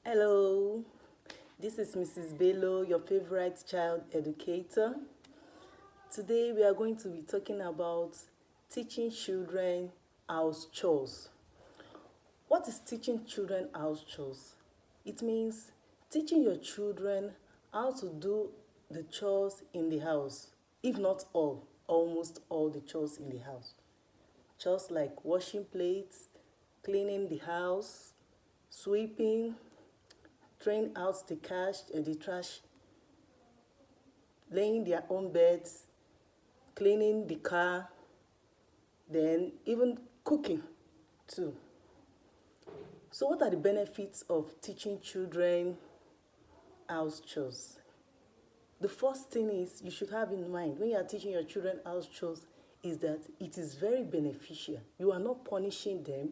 Hello, this is Mrs. Bello, your favorite child educator. Today we are going to be talking about teaching children house chores. What is teaching children house chores? It means teaching your children how to do the chores in the house, if not all, almost all the chores in the house. Chores like washing plates, cleaning the house, sweeping, throwing out the trash, laying their own beds, cleaning the car, then even cooking too. So what are the benefits of teaching children house chores? The first thing is you should have in mind when you are teaching your children house chores is that it is very beneficial. You are not punishing them,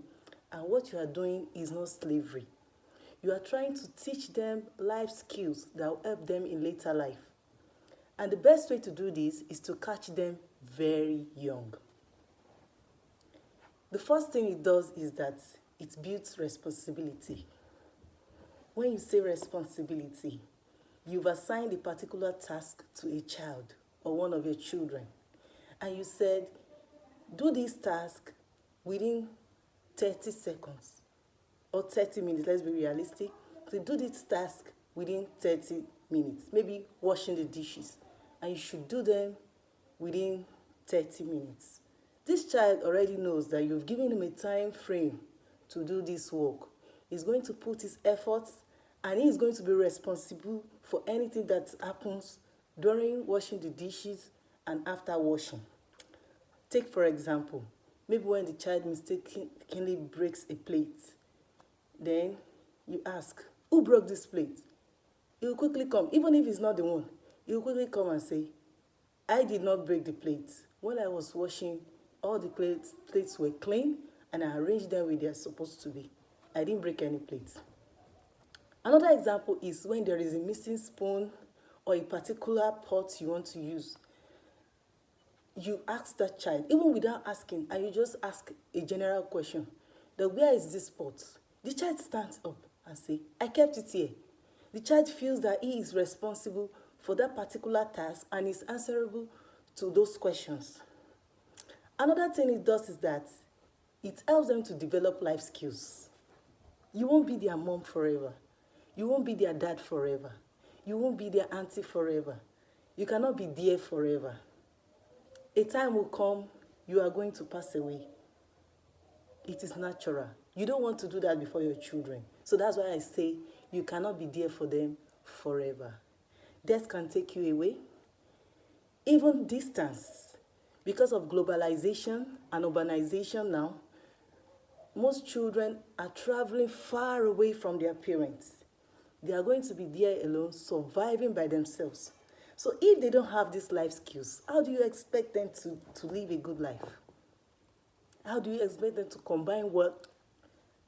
and what you are doing is not slavery. You are trying to teach them life skills that will help them in later life. And the best way to do this is to catch them very young. The first thing it does is that it builds responsibility. When you say responsibility, you've assigned a particular task to a child or one of your children, and you said, do this task within 30 seconds or 30 minutes. Let's be realistic. So do this task within 30 minutes, maybe washing the dishes, and you should do them within 30 minutes. This child already knows that you've given him a time frame to do this work. He's going to put his efforts, and he is going to be responsible for anything that happens during washing the dishes and after washing. Take for example, maybe when the child mistakenly breaks a plate, then you ask, who broke this plate? He will quickly come, even if he's not the one, he will quickly come and say, I did not break the plate. When I was washing, all the plates were clean and I arranged them where they're supposed to be. I didn't break any plates. Another example is when there is a missing spoon or a particular pot you want to use. You ask that child, even without asking, and you just ask a general question, that where is this pot? The child stands up and say, I kept it here. The child feels that he is responsible for that particular task and is answerable to those questions. Another thing it does is that it helps them to develop life skills. You won't be their mom forever. You won't be their dad forever. You won't be their auntie forever. You cannot be there forever. A time will come, you are going to pass away. It is natural. You don't want to do that before your children. So that's why I say you cannot be there for them forever. Death can take you away. Even distance. Because of globalization and urbanization now, most children are traveling far away from their parents. They are going to be there alone, surviving by themselves. So if they don't have these life skills, how do you expect them to live a good life? How do you expect them to combine work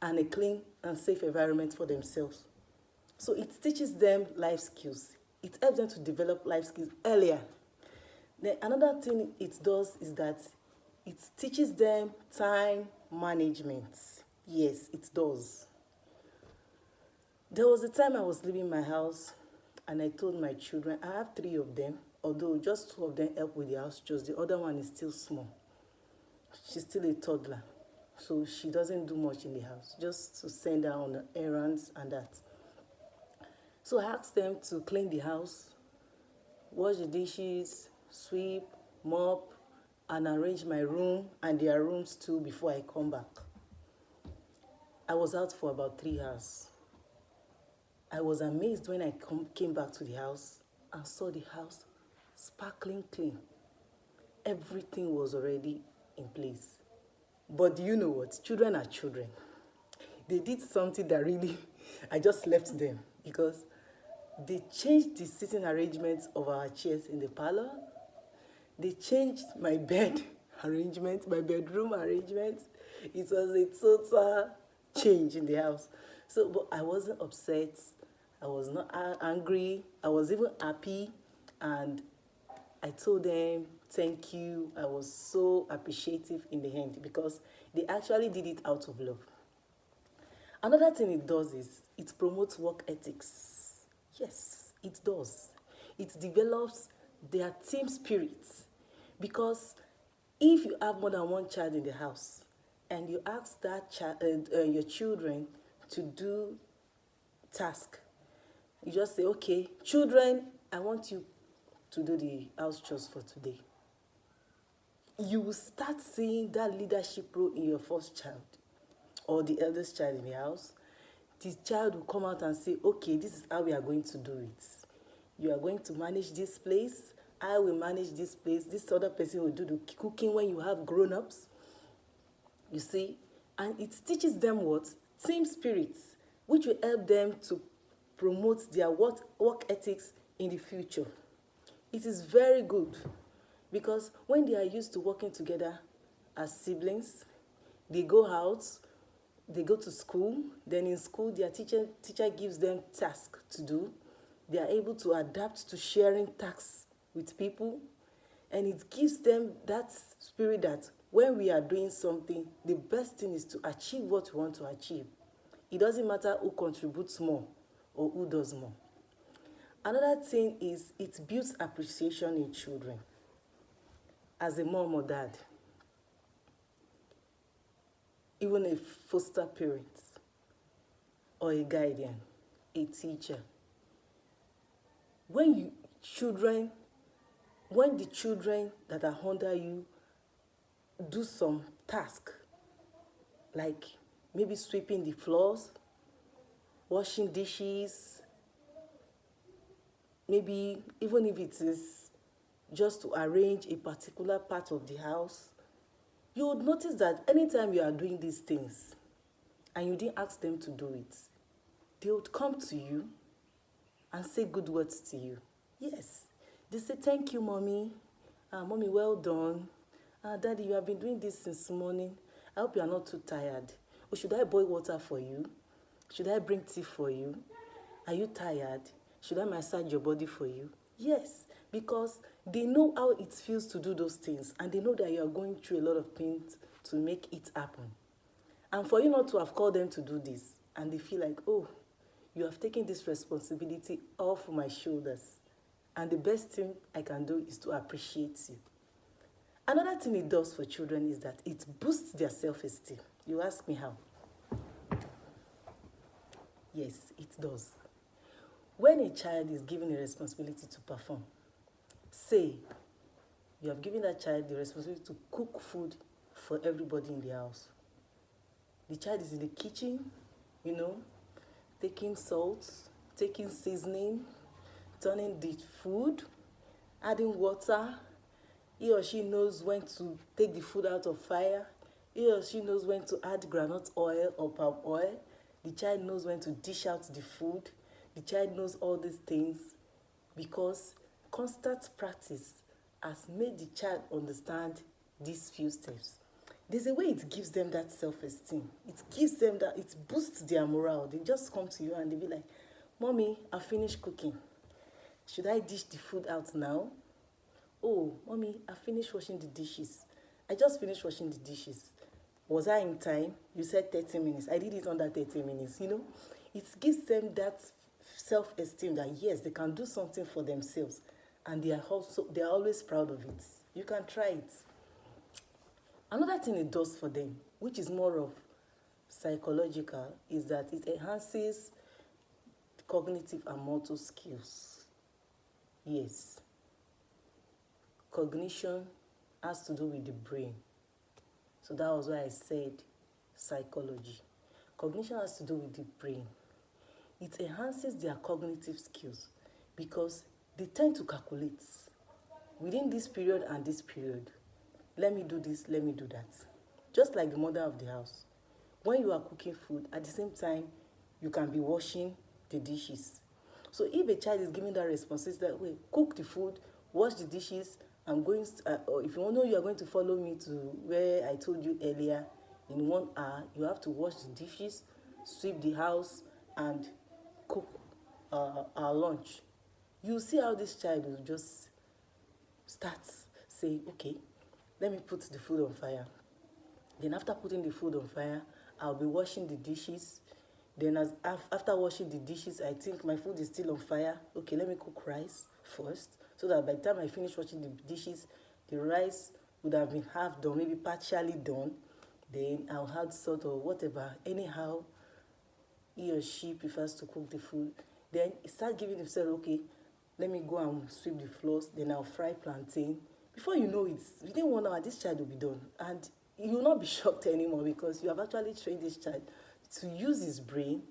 and a clean and safe environment for themselves? So it teaches them life skills. It helps them to develop life skills earlier. Then another thing it does is that it teaches them time management. Yes, it does. There was a time I was leaving my house and I told my children, I have 3 of them, although just 2 of them help with the house chores. The other one is still small. She's still a toddler, so she doesn't do much in the house, just to send her on errands and that. So I asked them to clean the house, wash the dishes, sweep, mop, and arrange my room and their rooms too before I come back. I was out for about 3 hours. I was amazed when I came back to the house and saw the house sparkling clean. Everything was already in place. But do you know what? Children are children. They did something that really, I just left them because they changed the sitting arrangements of our chairs in the parlor. They changed my bed arrangement, my bedroom arrangement. It was a total change in the house. So, but I wasn't upset. I was not angry. I was even happy. And I told them, thank you. I was so appreciative in the end because they actually did it out of love. Another thing it does is it promotes work ethics. Yes, it does. It develops their team spirit, because if you have more than one child in the house and you ask that child, your children to do task, you just say, okay, children, I want you to do the house chores for today. You will start seeing that leadership role in your first child or the eldest child in the house. The child will come out and say, okay, this is how we are going to do it. You are going to manage this place. I will manage this place. This other person will do the cooking when you have grown-ups. You see? And it teaches them what? Team spirit, which will help them to promote their work ethics in the future. It is very good, because when they are used to working together as siblings, they go out, they go to school, then in school their teacher gives them tasks to do. They are able to adapt to sharing tasks with people, and it gives them that spirit that when we are doing something, the best thing is to achieve what we want to achieve. It doesn't matter who contributes more or who does more. Another thing is it builds appreciation in children. As a mom or dad, even a foster parent or a guardian, a teacher, when the children that are under you do some task, like maybe sweeping the floors, washing dishes, maybe even if it is just to arrange a particular part of the house, you would notice that anytime you are doing these things and you didn't ask them to do it, they would come to you and say good words to you. Yes, they say, thank you, mommy. Mommy, well done. Daddy, you have been doing this since morning. I hope you are not too tired. Or should I boil water for you? Should I bring tea for you? Are you tired? Should I massage your body for you? Yes, because they know how it feels to do those things, and they know that you are going through a lot of things to make it happen. And for you not to have called them to do this, and they feel like, oh, you have taken this responsibility off my shoulders, and the best thing I can do is to appreciate you. Another thing it does for children is that it boosts their self-esteem. You ask me how? Yes, it does. When a child is given a responsibility to perform, say you have given that child the responsibility to cook food for everybody in the house. The child is in the kitchen, taking salt, taking seasoning, turning the food, adding water. He or she knows when to take the food out of fire. He or she knows when to add groundnut oil or palm oil. The child knows when to dish out the food. The child knows all these things because constant practice has made the child understand these few steps. There's a way it gives them that self-esteem. It gives them that, it boosts their morale. They just come to you and they be like, Mommy, I finished cooking. Should I dish the food out now? Oh, Mommy, I finished washing the dishes. I just finished washing the dishes. Was I in time? You said 30 minutes. I did it under 30 minutes, It gives them that self-esteem that, yes, they can do something for themselves. And they are always proud of it. You can try it. Another thing it does for them, which is more of psychological, is that it enhances cognitive and motor skills. Yes. Cognition has to do with the brain. So that was why I said psychology. Cognition has to do with the brain. It enhances their cognitive skills because they tend to calculate within this period and this period. Let me do this, let me do that. Just like the mother of the house. When you are cooking food, at the same time, you can be washing the dishes. So if a child is given that responsibility that, wait, cook the food, wash the dishes, or if you know you are going to follow me to where I told you earlier, in 1 hour, you have to wash the dishes, sweep the house, and cook our lunch. You see how this child will just start saying, okay, let me put the food on fire. Then after putting the food on fire, I'll be washing the dishes. Then after washing the dishes, I think my food is still on fire. Okay, let me cook rice first, so that by the time I finish washing the dishes, the rice would have been half done, maybe partially done. Then I'll add salt or whatever, anyhow he or she prefers to cook the food. Then start giving himself, okay, let me go and sweep the floors. Then I'll fry plantain. Before you know it, within 1 hour, this child will be done. And you will not be shocked anymore, because you have actually trained this child to use his brain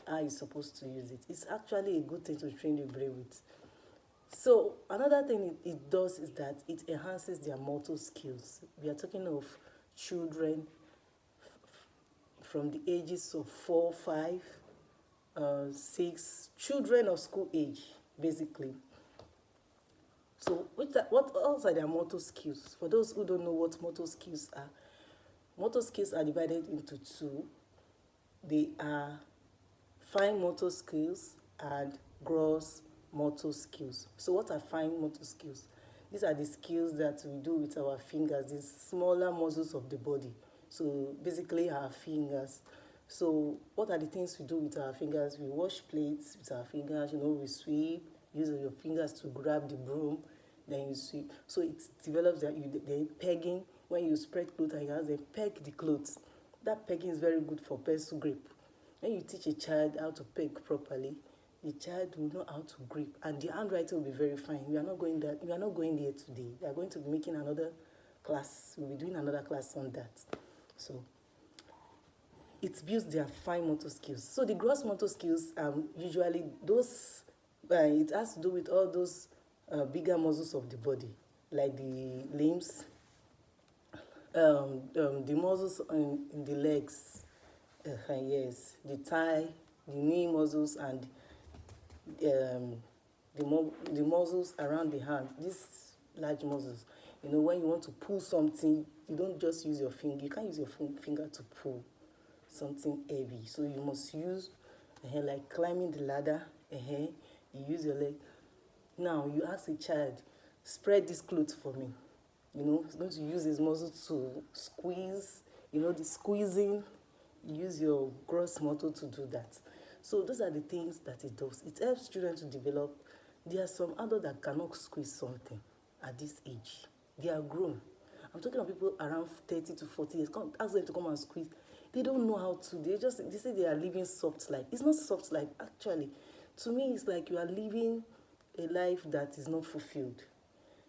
how he's supposed to use it. It's actually a good thing to train the brain with. So another thing it does is that it enhances their motor skills. We are talking of children from the ages of 4, 5, 6, children of school age, basically. So what else are their motor skills? For those who don't know what motor skills are divided into two. They are fine motor skills and gross motor skills. So what are fine motor skills? These are the skills that we do with our fingers, these smaller muscles of the body. So basically our fingers. So what are the things we do with our fingers? We wash plates with our fingers, we sweep, use your fingers to grab the broom, then you sweep. So it develops that then pegging. When you spread clothes and you have them peg the clothes. That pegging is very good for pencil grip. When you teach a child how to peg properly, the child will know how to grip, and the handwriting will be very fine. We are not going there today. We are going to be making another class. We'll be doing another class on that. So it builds their fine motor skills. So the gross motor skills usually those, it has to do with all those bigger muscles of the body, like the limbs, the muscles in the legs, yes, the thigh, the knee muscles, and the muscles around the hand, these large muscles. When you want to pull something, you don't just use your finger. You can't use your finger to pull something heavy. So you must use, like climbing the ladder, you use your leg. Now, you ask a child, spread this clothes for me. He's going to use his muscles to squeeze, the squeezing. Use your gross motor to do that. So those are the things that it does. It helps children to develop. There are some adults that cannot squeeze something at this age. They are grown. I'm talking about people around 30 to 40 years. Ask them to come and squeeze. They don't know how to. They say they are living soft life. It's not soft life, actually. To me, it's like you are living a life that is not fulfilled.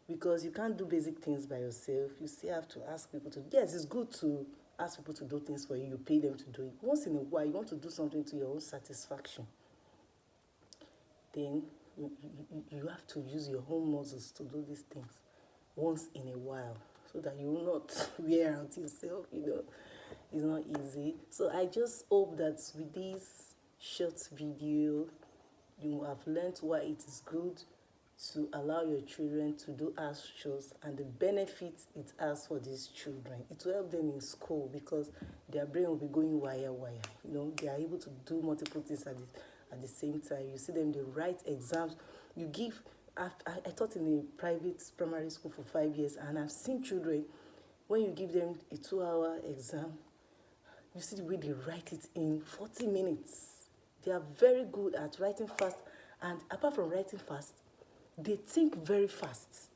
Because you can't do basic things by yourself. You still have to ask people to. Yes, it's good to ask people to do things for you. You pay them to do it. Once in a while, you want to do something to your own satisfaction. Then you have to use your own muscles to do these things once in a while, so that you will not wear out yourself. It's not easy. So I just hope that with this short video, you have learned why it is good to allow your children to do house chores and the benefits it has for these children. It will help them in school, because their brain will be going wire. They are able to do multiple things at the same time. You see them, they write exams. You give. I taught in a private primary school for 5 years, and I've seen children, when you give them a 2-hour exam, you see the way they write it in 40 minutes. They are very good at writing fast, and apart from writing fast, they think very fast,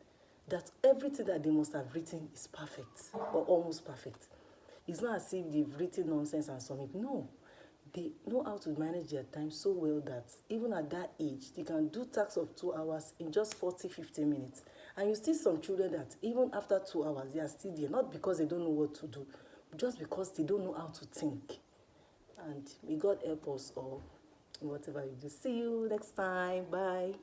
that everything that they must have written is perfect or almost perfect. It's not as if they've written nonsense and submit. No, they know how to manage their time so well that even at that age, they can do tasks of 2 hours in just 40, 50 minutes. And you see some children that even after 2 hours, they are still there, not because they don't know what to do, just because they don't know how to think. And may God help us all in whatever you do. See you next time. Bye.